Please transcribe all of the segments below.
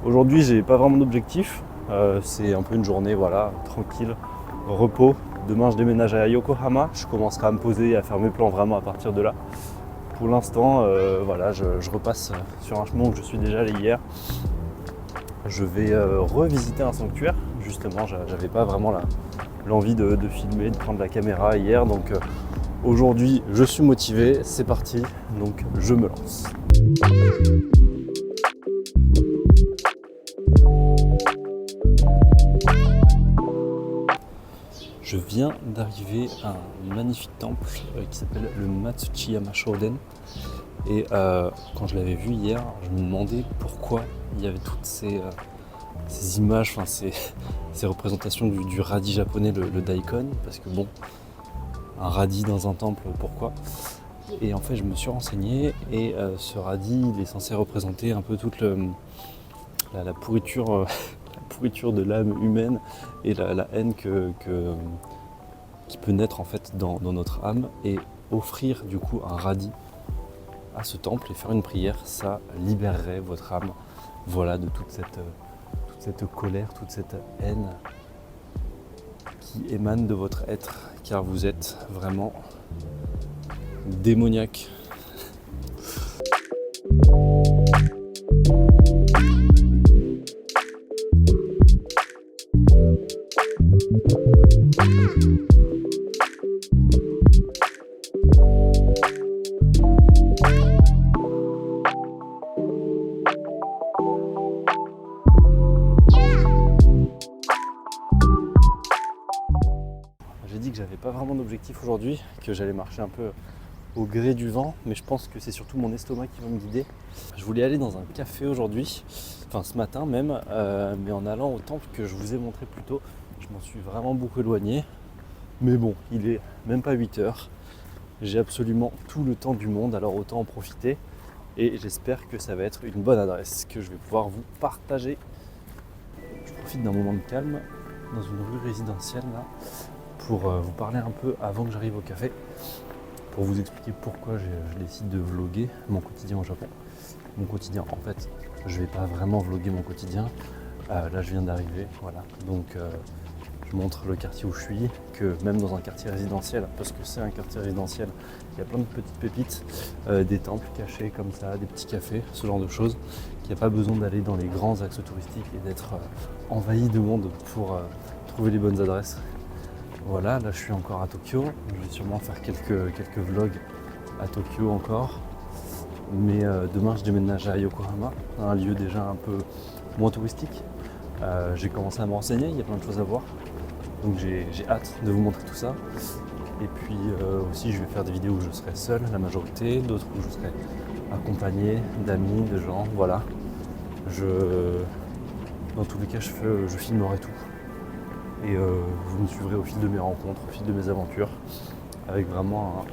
Aujourd'hui, j'ai pas vraiment d'objectif. C'est un peu une journée, voilà, tranquille, repos. Demain, je déménage à Yokohama. Je commencerai à me poser et à faire mes plans vraiment à partir de là. Pour l'instant, voilà, je repasse sur un chemin où je suis déjà allé hier. Je vais revisiter un sanctuaire. Justement, j'avais pas vraiment l'envie de filmer, de prendre la caméra hier. Donc aujourd'hui, je suis motivé. C'est parti. Donc je me lance. Je viens d'arriver à un magnifique temple qui s'appelle le Matsuchiyama Shoden. Et quand je l'avais vu hier, je me demandais pourquoi il y avait toutes ces images, enfin ces représentations du radis japonais, le daikon. Parce que bon, un radis dans un temple, pourquoi ? Et en fait, je me suis renseigné et ce radis, il est censé représenter un peu toute la pourriture. La pourriture de l'âme humaine et la haine qui peut naître en fait dans notre âme, et offrir du coup un radis à ce temple et faire une prière, ça libérerait votre âme, voilà, de toute cette colère, toute cette haine qui émane de votre être, car vous êtes vraiment démoniaque. J'ai dit que j'avais pas vraiment d'objectif aujourd'hui, que j'allais marcher un peu au gré du vent, mais je pense que c'est surtout mon estomac qui va me guider. Je voulais aller dans un café aujourd'hui, enfin ce matin même, mais en allant au temple que je vous ai montré plus tôt, je m'en suis vraiment beaucoup éloigné. Mais bon, il est même pas 8 heures. J'ai absolument tout le temps du monde, alors autant en profiter. Et j'espère que ça va être une bonne adresse que je vais pouvoir vous partager. Je profite d'un moment de calme dans une rue résidentielle là, pour vous parler un peu avant que j'arrive au café, pour vous expliquer pourquoi je décide de vlogger mon quotidien au Japon. Mon quotidien, en fait, je vais pas vraiment vlogger mon quotidien. Là, je viens d'arriver, voilà. Donc, je montre le quartier où je suis, que même dans un quartier résidentiel, parce que c'est un quartier résidentiel, il y a plein de petites pépites, des temples cachés comme ça, des petits cafés, ce genre de choses, qu'il n'y a pas besoin d'aller dans les grands axes touristiques et d'être envahi de monde pour trouver les bonnes adresses. Voilà, là je suis encore à Tokyo, je vais sûrement faire quelques vlogs à Tokyo encore, mais demain je déménage à Yokohama, un lieu déjà un peu moins touristique. J'ai commencé à me renseigner, il y a plein de choses à voir, donc j'ai hâte de vous montrer tout ça. Et puis aussi je vais faire des vidéos où je serai seul, la majorité, d'autres où je serai accompagné d'amis, de gens, voilà. Dans tous les cas je filmerai tout. Et vous me suivrez au fil de mes rencontres, au fil de mes aventures, avec vraiment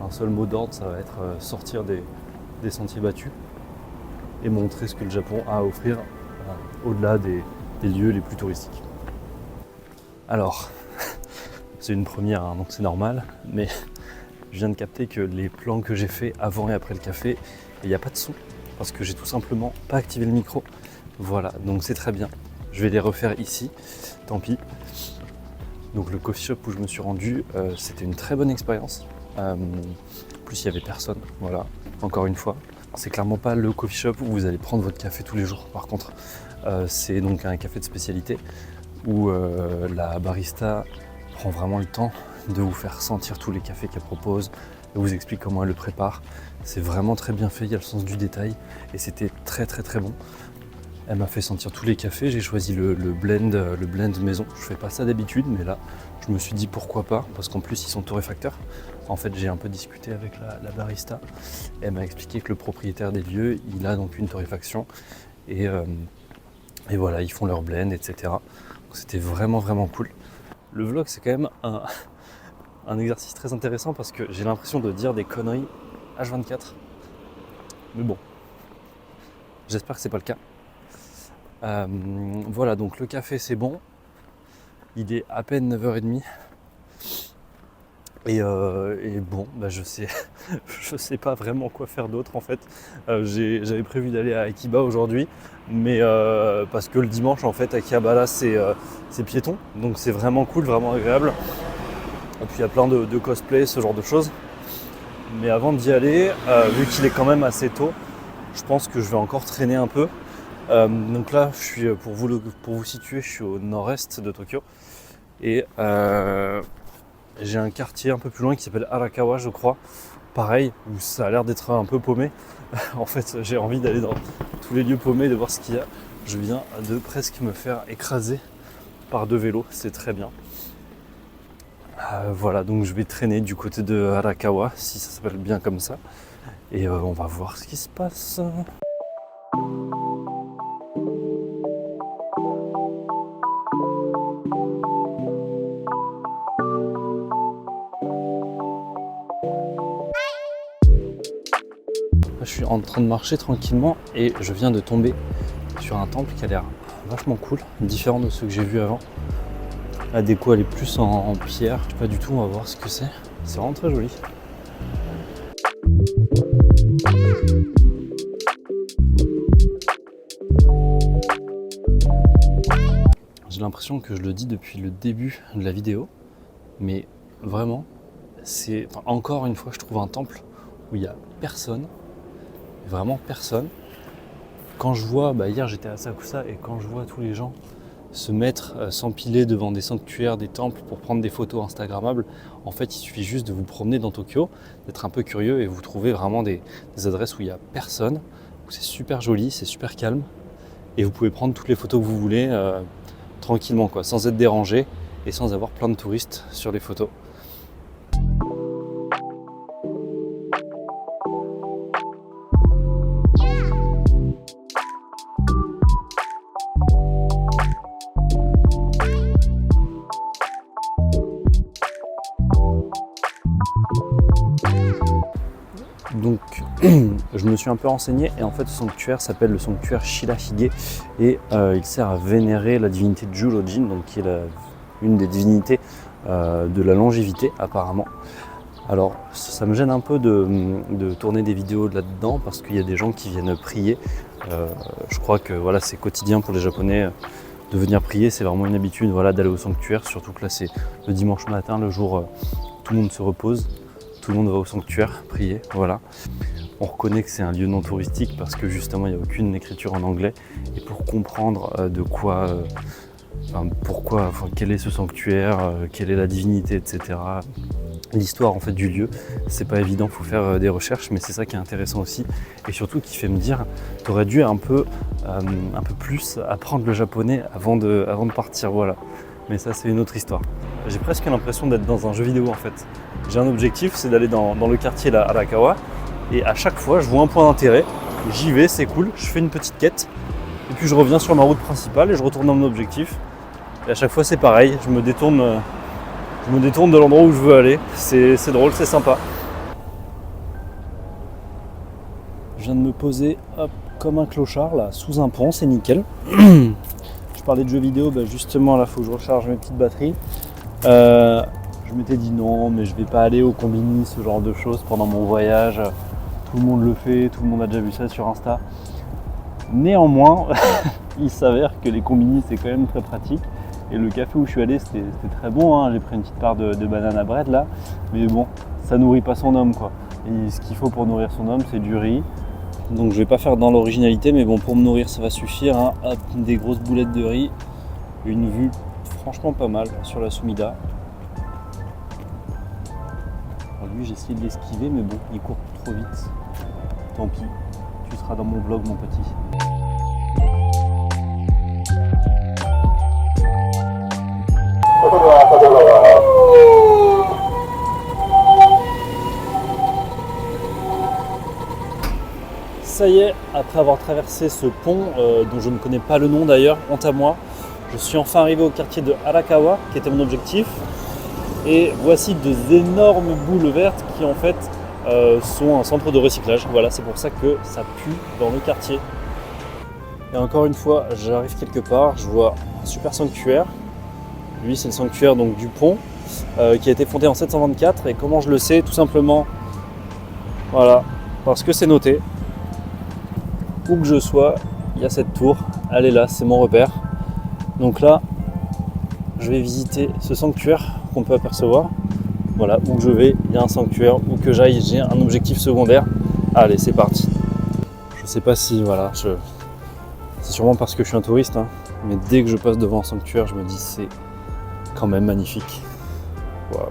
un seul mot d'ordre, ça va être sortir des sentiers battus et montrer ce que le Japon a à offrir au-delà des lieux les plus touristiques. Alors, c'est une première, hein, donc c'est normal, mais je viens de capter que les plans que j'ai fait avant et après le café, il n'y a pas de son, parce que j'ai tout simplement pas activé le micro. Voilà, donc c'est très bien. Je vais les refaire ici, tant pis. Donc le coffee shop où je me suis rendu, c'était une très bonne expérience. En plus il n'y avait personne, voilà, encore une fois. C'est clairement pas le coffee shop où vous allez prendre votre café tous les jours. Par contre, c'est donc un café de spécialité où la barista prend vraiment le temps de vous faire sentir tous les cafés qu'elle propose, et vous explique comment elle le prépare. C'est vraiment très bien fait, il y a le sens du détail et c'était très très très bon. Elle m'a fait sentir tous les cafés, j'ai choisi le blend maison. Je fais pas ça d'habitude, mais là, je me suis dit pourquoi pas, parce qu'en plus ils sont torréfacteurs. En fait, j'ai un peu discuté avec la barista. Elle m'a expliqué que le propriétaire des lieux, il a donc une torréfaction. Et voilà, ils font leur blend, etc. Donc c'était vraiment vraiment cool. Le vlog, c'est quand même un exercice très intéressant parce que j'ai l'impression de dire des conneries H24. Mais bon, j'espère que c'est pas le cas. Voilà, donc le café c'est bon, il est à peine 9h30 et bon, bah je sais Je sais pas vraiment quoi faire d'autre en fait. J'avais prévu d'aller à Akiba aujourd'hui, mais parce que le dimanche en fait Akihabara c'est piéton, donc c'est vraiment cool, vraiment agréable. Et puis il y a plein de cosplay, ce genre de choses. Mais avant d'y aller, vu qu'il est quand même assez tôt, je pense que je vais encore traîner un peu. Donc là, je suis, pour vous situer, je suis au nord-est de Tokyo. Et j'ai un quartier un peu plus loin qui s'appelle Arakawa, je crois. Pareil, où ça a l'air d'être un peu paumé. En fait, j'ai envie d'aller dans tous les lieux paumés, de voir ce qu'il y a. Je viens de presque me faire écraser par 2 vélos, c'est très bien. Voilà, donc je vais traîner du côté de Arakawa, si ça s'appelle bien comme ça. Et on va voir ce qui se passe. Je suis en train de marcher tranquillement et je viens de tomber sur un temple qui a l'air vachement cool, différent de ceux que j'ai vus avant. La déco elle est plus en pierre, je sais pas du tout, on va voir ce que c'est. C'est vraiment très joli. J'ai l'impression que je le dis depuis le début de la vidéo, mais vraiment, c'est encore une fois je trouve un temple où il n'y a personne, vraiment personne. Quand je vois, hier j'étais à Asakusa et quand je vois tous les gens se mettre, s'empiler devant des sanctuaires, des temples pour prendre des photos instagrammables, en fait il suffit juste de vous promener dans Tokyo, d'être un peu curieux et vous trouvez vraiment des adresses où il n'y a personne, où c'est super joli, c'est super calme et vous pouvez prendre toutes les photos que vous voulez tranquillement quoi, sans être dérangé et sans avoir plein de touristes sur les photos. Donc je me suis un peu renseigné et en fait ce sanctuaire s'appelle le sanctuaire Shirahige et il sert à vénérer la divinité Jurojin, donc qui est une des divinités de la longévité apparemment. Alors ça me gêne un peu de tourner des vidéos là-dedans parce qu'il y a des gens qui viennent prier. Je crois que voilà, c'est quotidien pour les Japonais de venir prier, c'est vraiment une habitude voilà, d'aller au sanctuaire, surtout que là c'est le dimanche matin, le jour tout le monde se repose. Tout le monde va au sanctuaire prier, voilà. On reconnaît que c'est un lieu non touristique parce que justement il n'y a aucune écriture en anglais. Et pour comprendre de quoi, quel est ce sanctuaire, quelle est la divinité, etc. L'histoire en fait du lieu, c'est pas évident, il faut faire des recherches, mais c'est ça qui est intéressant aussi. Et surtout qui fait me dire, tu aurais dû un peu plus apprendre le japonais avant de partir, voilà. Mais ça c'est une autre histoire. J'ai presque l'impression d'être dans un jeu vidéo en fait. J'ai un objectif, c'est d'aller dans le quartier là, Arakawa, et à chaque fois je vois un point d'intérêt, j'y vais, c'est cool, je fais une petite quête, et puis je reviens sur ma route principale et je retourne dans mon objectif. Et à chaque fois c'est pareil, je me détourne de l'endroit où je veux aller, c'est drôle, c'est sympa. Je viens de me poser hop, comme un clochard là, sous un pont, c'est nickel. Je parlais de jeux vidéo, justement là il faut que je recharge mes petites batteries. Je m'étais dit non, mais je vais pas aller au combini, ce genre de choses pendant mon voyage. Tout le monde le fait, tout le monde a déjà vu ça sur Insta. Néanmoins, il s'avère que les combini c'est quand même très pratique. Et le café où je suis allé c'était très bon, hein. J'ai pris une petite part de banana bread là. Mais bon, ça nourrit pas son homme quoi. Et ce qu'il faut pour nourrir son homme c'est du riz. Donc je vais pas faire dans l'originalité, mais bon pour me nourrir ça va suffire. Hein. Hop, des grosses boulettes de riz. Une vue franchement pas mal sur la Sumida. Alors lui j'ai essayé de l'esquiver mais bon il court trop vite. Tant pis, tu seras dans mon vlog mon petit. Ça y est, après avoir traversé ce pont dont je ne connais pas le nom d'ailleurs, honte à moi, je suis enfin arrivé au quartier de Arakawa qui était mon objectif. Et voici deux énormes boules vertes qui en fait sont un centre de recyclage. Voilà, c'est pour ça que ça pue dans le quartier. Et encore une fois, j'arrive quelque part, je vois un super sanctuaire. Lui, c'est le sanctuaire donc, du pont qui a été fondé en 724. Et comment je le sais? Tout simplement Voilà, parce que c'est noté. Où que je sois, il y a cette tour. Elle est là, c'est mon repère. Donc là, je vais visiter ce sanctuaire qu'on peut apercevoir. Voilà, où que je vais, il y a un sanctuaire. Où que j'aille, j'ai un objectif secondaire. Allez, c'est parti. Je sais pas si, voilà, c'est sûrement parce que je suis un touriste, hein, mais dès que je passe devant un sanctuaire, je me dis c'est quand même magnifique. Waouh.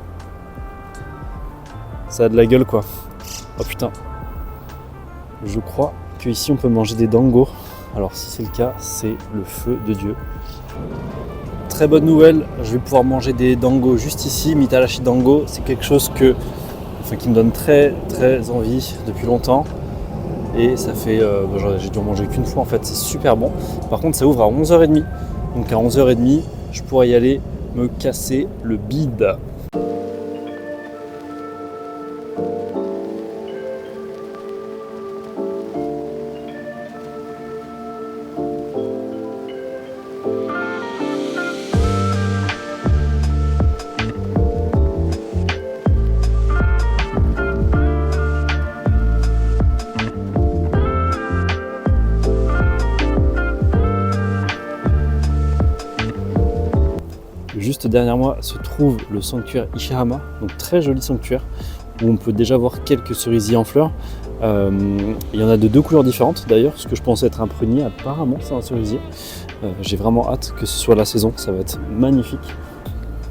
Ça a de la gueule, quoi. Oh putain. Je crois qu'ici on peut manger des dangos. Alors si c'est le cas, c'est le feu de Dieu. Très bonne nouvelle, je vais pouvoir manger des dangos juste ici. Mitarashi dango, c'est quelque chose qui me donne très très envie depuis longtemps. Et ça fait, j'ai dû en manger qu'une fois en fait, c'est super bon. Par contre ça ouvre à 11h30. Donc à 11h30, je pourrais y aller me casser le bide. Juste derrière moi se trouve le sanctuaire Ishihama, donc très joli sanctuaire où on peut déjà voir quelques cerisiers en fleurs. Il y en a de deux couleurs différentes d'ailleurs, ce que je pensais être un prunier, apparemment c'est un cerisier. J'ai vraiment hâte que ce soit la saison, ça va être magnifique.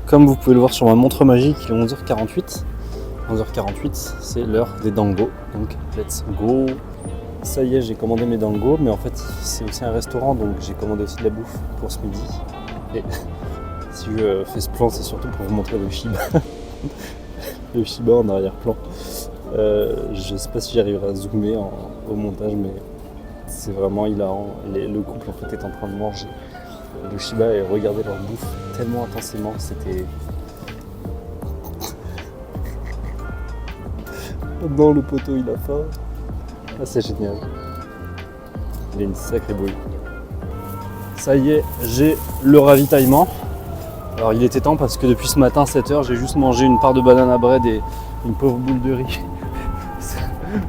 Comme vous pouvez le voir sur ma montre magique, il est 11h48. 11h48, c'est l'heure des dangos, donc let's go. Ça y est, j'ai commandé mes dangos, mais en fait c'est aussi un restaurant, donc j'ai commandé aussi de la bouffe pour ce midi. Et si je fais ce plan, c'est surtout pour vous montrer le Shiba. Le Shiba en arrière-plan. Je sais pas si j'arriverai à zoomer au montage, mais c'est vraiment hilarant. Le couple en fait est en train de manger le Shiba et regarder leur bouffe tellement intensément. C'était... Dans le poteau, il a faim. Ah, c'est génial. Il a une sacrée bouille. Ça y est, j'ai le ravitaillement. Alors il était temps parce que depuis ce matin 7h j'ai juste mangé une part de banana bread et une pauvre boule de riz.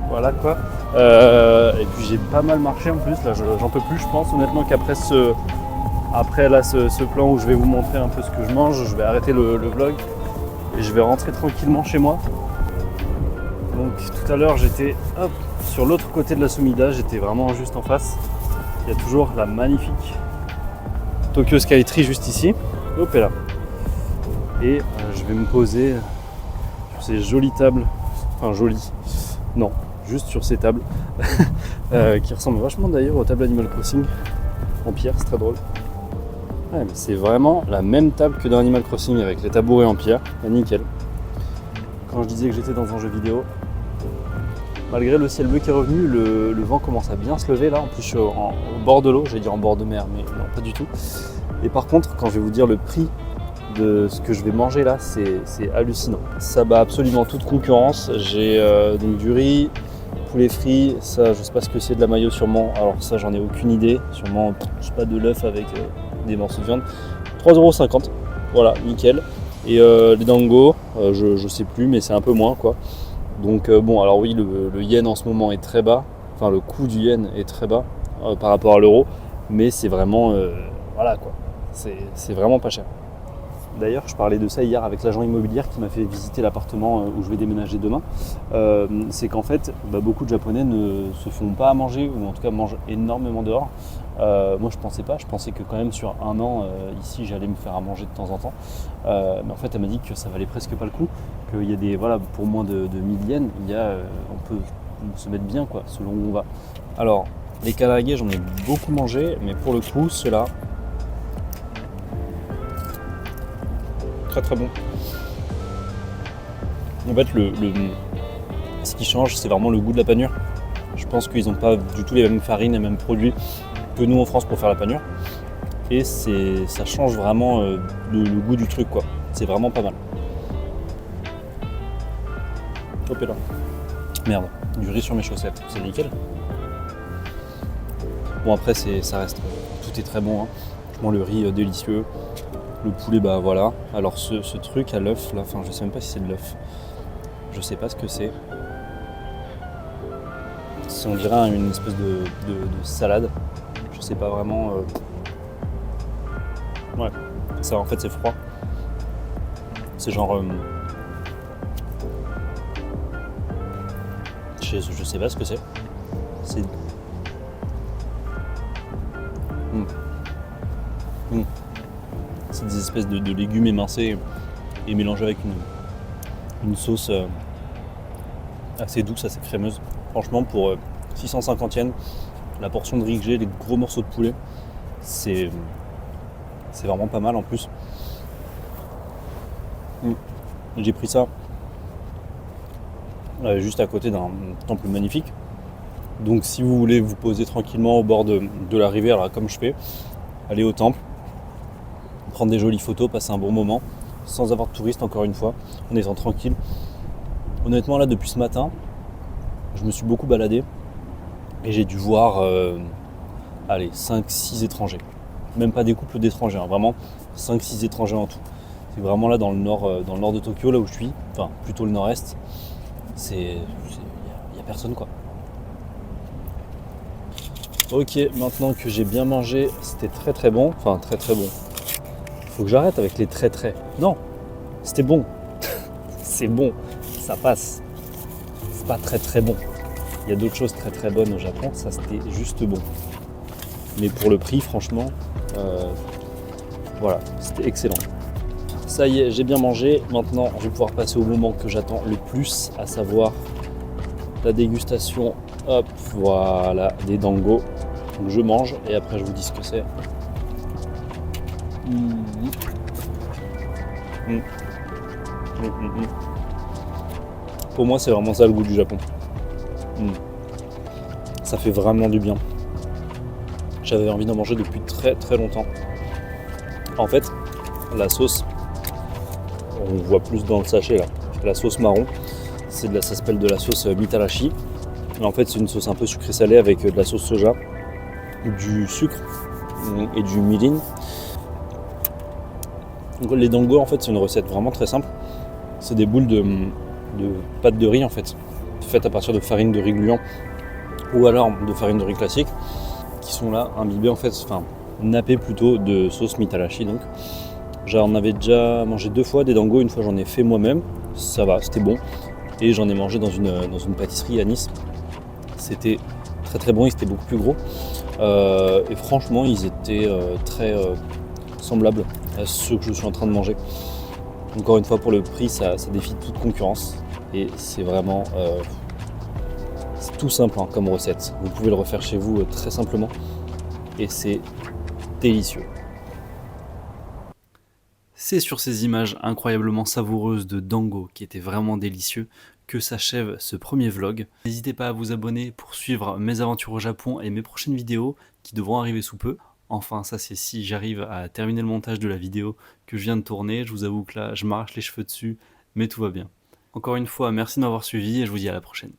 Voilà quoi. Et puis j'ai pas mal marché en plus, là j'en peux plus, je pense honnêtement qu'après ce plan où je vais vous montrer un peu ce que je mange, je vais arrêter le vlog et je vais rentrer tranquillement chez moi. Donc tout à l'heure j'étais sur l'autre côté de la Sumida, j'étais vraiment juste en face. Il y a toujours la magnifique Tokyo Skytree juste ici. Hop là. Et je vais me poser sur ces jolies tables, enfin jolies, non, juste sur ces tables qui ressemblent vachement d'ailleurs aux tables Animal Crossing en pierre, c'est très drôle. Ouais, mais c'est vraiment la même table que dans Animal Crossing avec les tabourets en pierre, nickel. Quand je disais que j'étais dans un jeu vidéo, malgré le ciel bleu qui est revenu, le vent commence à bien se lever là, en plus je suis au bord de l'eau, j'allais dire en bord de mer, mais non, pas du tout. Et par contre, quand je vais vous dire le prix de ce que je vais manger là, c'est hallucinant. Ça bat absolument toute concurrence. J'ai donc du riz, poulet frit, ça je sais pas ce que c'est, de la mayo sûrement, alors ça j'en ai aucune idée, sûrement je sais pas, de l'œuf avec des morceaux de viande. 3,50€, voilà, nickel. Et les dangos, je sais plus, mais c'est un peu moins quoi. Donc bon, alors oui, le yen en ce moment est très bas, enfin le coût du yen est très bas par rapport à l'euro, mais c'est vraiment, voilà quoi, c'est vraiment pas cher. D'ailleurs, je parlais de ça hier avec l'agent immobilier qui m'a fait visiter l'appartement où je vais déménager demain. C'est qu'en fait, beaucoup de Japonais ne se font pas à manger, ou en tout cas mangent énormément dehors. Moi, je pensais pas. Je pensais que quand même sur un an, ici, j'allais me faire à manger de temps en temps. Mais en fait, elle m'a dit que ça valait presque pas le coup. Qu'il y a des, voilà, pour moins de 1000 yens, on peut se mettre bien, quoi, selon où on va. Alors, les karaage, j'en ai beaucoup mangé, mais pour le coup, ceux-là, très très bon. En fait, ce qui change, c'est vraiment le goût de la panure. Je pense qu'ils n'ont pas du tout les mêmes farines, les mêmes produits que nous en France pour faire la panure. Et ça change vraiment le goût du truc, quoi. C'est vraiment pas mal. Hop là. Merde, du riz sur mes chaussettes, c'est nickel. Bon après, ça reste, tout est très bon. Hein. Franchement, le riz délicieux. Le poulet, bah voilà. Alors ce truc à l'œuf là, enfin je sais même pas si c'est de l'œuf. Je sais pas ce que c'est. on dirait une espèce de salade. Je sais pas vraiment. Ouais, ça en fait c'est froid. C'est genre. Je sais pas ce que c'est. C'est. C'est des espèces de légumes émincés et mélangés avec une sauce assez douce, assez crémeuse. Franchement, pour 650 yens, la portion de riz que j'ai, les gros morceaux de poulet, c'est vraiment pas mal en plus. J'ai pris ça juste à côté d'un temple magnifique. Donc si vous voulez vous poser tranquillement au bord de la rivière, là, comme je fais, allez au temple, prendre des jolies photos, passer un bon moment, sans avoir de touristes encore une fois, en étant tranquille. Honnêtement là, depuis ce matin, je me suis beaucoup baladé et j'ai dû voir 5-6 étrangers. Même pas des couples d'étrangers, hein, vraiment 5-6 étrangers en tout. C'est vraiment là dans le nord de Tokyo, là où je suis, enfin plutôt le nord-est, il n'y a personne quoi. Ok, maintenant que j'ai bien mangé, c'était très très bon, enfin très très bon. Faut que j'arrête avec les très très. Non, c'était bon. C'est bon, ça passe. C'est pas très très bon. Il y a d'autres choses très très bonnes au Japon, ça c'était juste bon. Mais pour le prix, franchement, voilà, c'était excellent. Ça y est, j'ai bien mangé. Maintenant, je vais pouvoir passer au moment que j'attends le plus, à savoir la dégustation. Hop, voilà, des dango. Donc je mange et après je vous dis ce que c'est. Pour moi, c'est vraiment ça le goût du Japon. Ça fait vraiment du bien. J'avais envie d'en manger depuis très très longtemps. En fait, la sauce, on voit plus dans le sachet là. La sauce marron, ça s'appelle de la sauce mitarashi. Et en fait, c'est une sauce un peu sucrée-salée avec de la sauce soja, du sucre et du mirin. Donc, les dango, en fait, c'est une recette vraiment très simple. C'est des boules de pâte de riz en fait, faites à partir de farine de riz gluant ou alors de farine de riz classique, qui sont là imbibées en fait, enfin nappées plutôt de sauce mitarashi. Donc j'en avais déjà mangé 2 fois des dango, une fois j'en ai fait moi-même, ça va, c'était bon, et j'en ai mangé dans une pâtisserie à Nice. C'était très très bon, ils étaient beaucoup plus gros et franchement ils étaient très semblables à ceux que je suis en train de manger. Encore une fois, pour le prix, ça défie toute concurrence et c'est vraiment c'est tout simple hein, comme recette. Vous pouvez le refaire chez vous très simplement et c'est délicieux. C'est sur ces images incroyablement savoureuses de dango qui étaient vraiment délicieux que s'achève ce premier vlog. N'hésitez pas à vous abonner pour suivre mes aventures au Japon et mes prochaines vidéos qui devront arriver sous peu. Enfin, ça c'est si j'arrive à terminer le montage de la vidéo que je viens de tourner. Je vous avoue que là, je m'arrache les cheveux dessus, mais tout va bien. Encore une fois, merci de m'avoir suivi et je vous dis à la prochaine.